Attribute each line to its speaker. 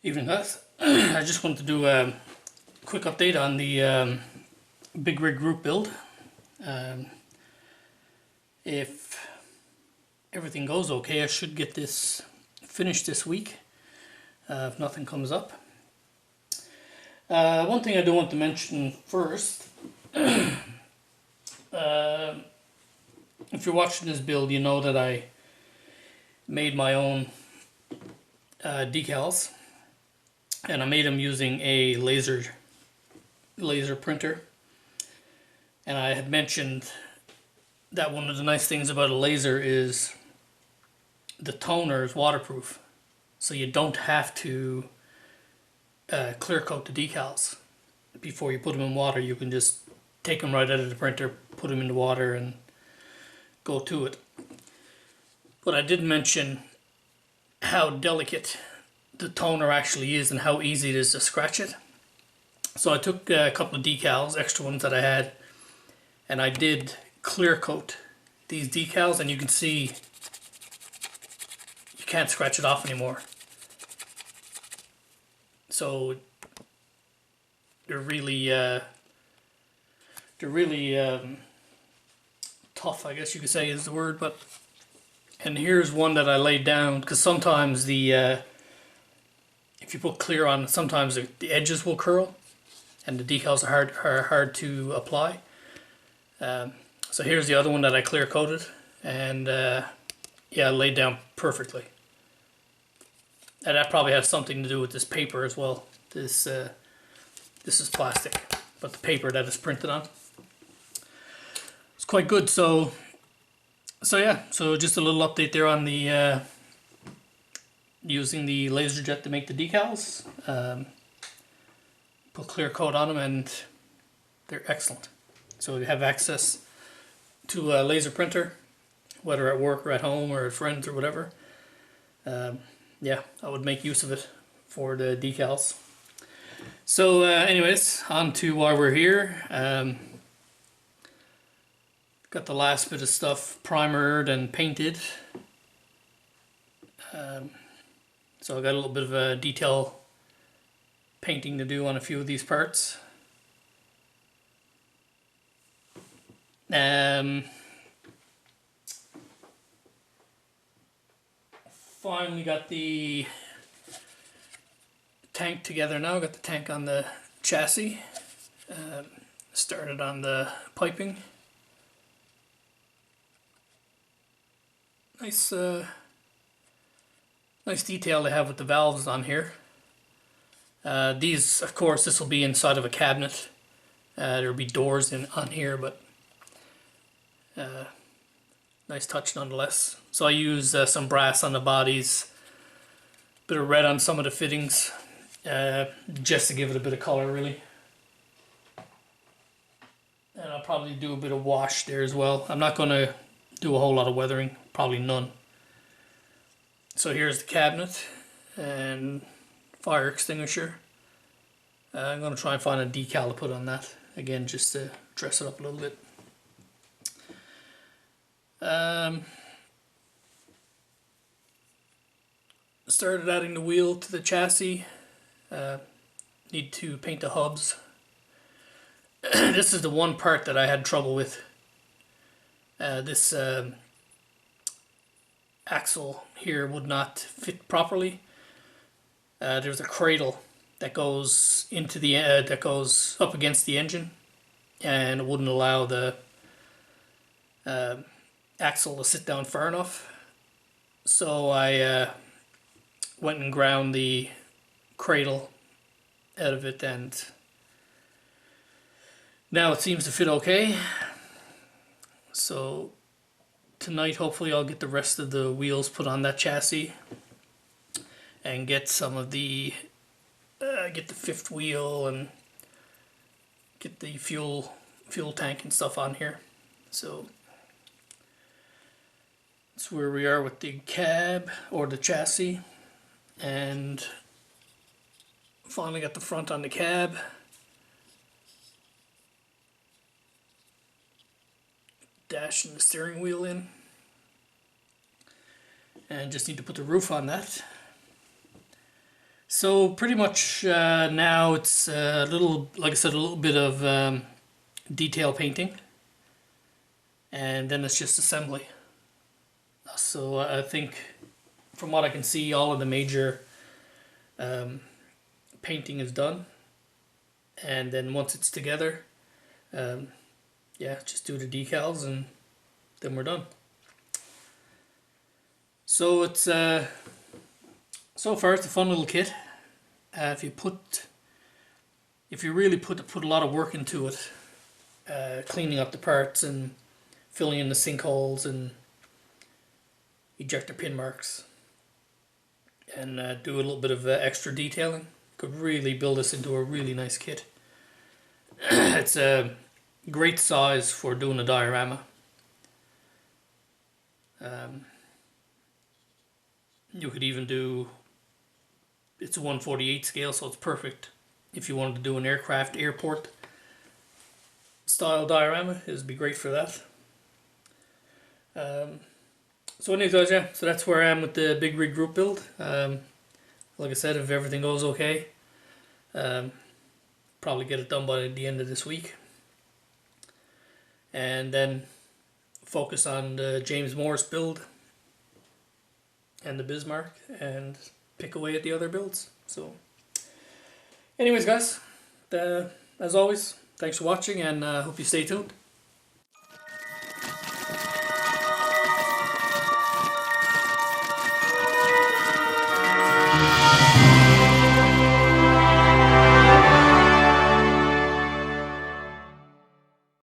Speaker 1: Evening, guys. I just wanted to do a quick update on the Big Rig group build. If everything goes okay, I should get this finished this week, if nothing comes up. One thing I do want to mention first, if you're watching this build, you know that I made my own decals, and I made them using a laser printer. And I had mentioned that one of the nice things about a laser is the toner is waterproof, so you don't have to clear coat the decals before you put them in water. You can just take them right out of the printer, put them in the water, and go to it. But I did mention how delicate the toner actually is and how easy it is to scratch it. So I took a couple of decals, extra ones that I had, and I did clear coat these decals, and you can see you can't scratch it off anymore. So they're really tough, I guess you could say is the word. But and here's one that I laid down, because sometimes the if you put clear on, sometimes the edges will curl, and the decals are hard to apply. So here's the other one that I clear coated, and yeah, laid down perfectly. And that probably has something to do with this paper as well. This is plastic, but the paper that it's printed on, it's quite good. So yeah, so just a little update there on the using the laser jet to make the decals. Put clear coat on them, and they're excellent. So you have access to a laser printer, whether at work or at home or at friends or whatever. Yeah, I would make use of it for the decals. So anyways, on to why we're here. Got the last bit of stuff primered and painted. So I got a little bit of a detail painting to do on a few of these parts. Finally got the tank together now. Got the tank on the chassis. Started on the piping. Nice detail they have with the valves on here. These, of course, this will be inside of a cabinet. There'll be doors on here, but nice touch nonetheless. So I use some brass on the bodies, bit of red on some of the fittings, just to give it a bit of color, really. And I'll probably do a bit of wash there as well. I'm not going to do a whole lot of weathering, probably none. So here's the cabinet and fire extinguisher. I'm going to try and find a decal to put on that, again, just to dress it up a little bit. Started adding the wheel to the chassis. Need to paint the hubs. This is the one part that I had trouble with. This axle here would not fit properly. There's a cradle that goes into the that goes up against the engine, and it wouldn't allow the axle to sit down far enough. So I went and ground the cradle out of it, and now it seems to fit okay. So tonight hopefully I'll get the rest of the wheels put on that chassis and get some of the get the fifth wheel and get the fuel tank and stuff on here. So that's where we are with the cab, or the chassis, and finally got the front on the cab. Dash and the steering wheel in, and just need to put the roof on that. So pretty much now it's a little, like I said, a little bit of detail painting, and then it's just assembly. So I think, from what I can see, all of the major painting is done, and then once it's together, yeah, just do the decals and then we're done. So it's so far it's a fun little kit. If you really put a lot of work into it, cleaning up the parts and filling in the sinkholes and ejector pin marks, and do a little bit of extra detailing, could really build this into a really nice kit. It's a great size for doing a diorama. You could even do, it's a 1/48 scale, so it's perfect if you wanted to do an airport style diorama. It'd be great for that. So anyways guys, yeah, so that's where I am with the big rig group build. Like I said, if everything goes okay, probably get it done by the end of this week, and then focus on the James Morris build and the Bismarck, and pick away at the other builds. So anyways guys, as always, thanks for watching, and hope you stay tuned.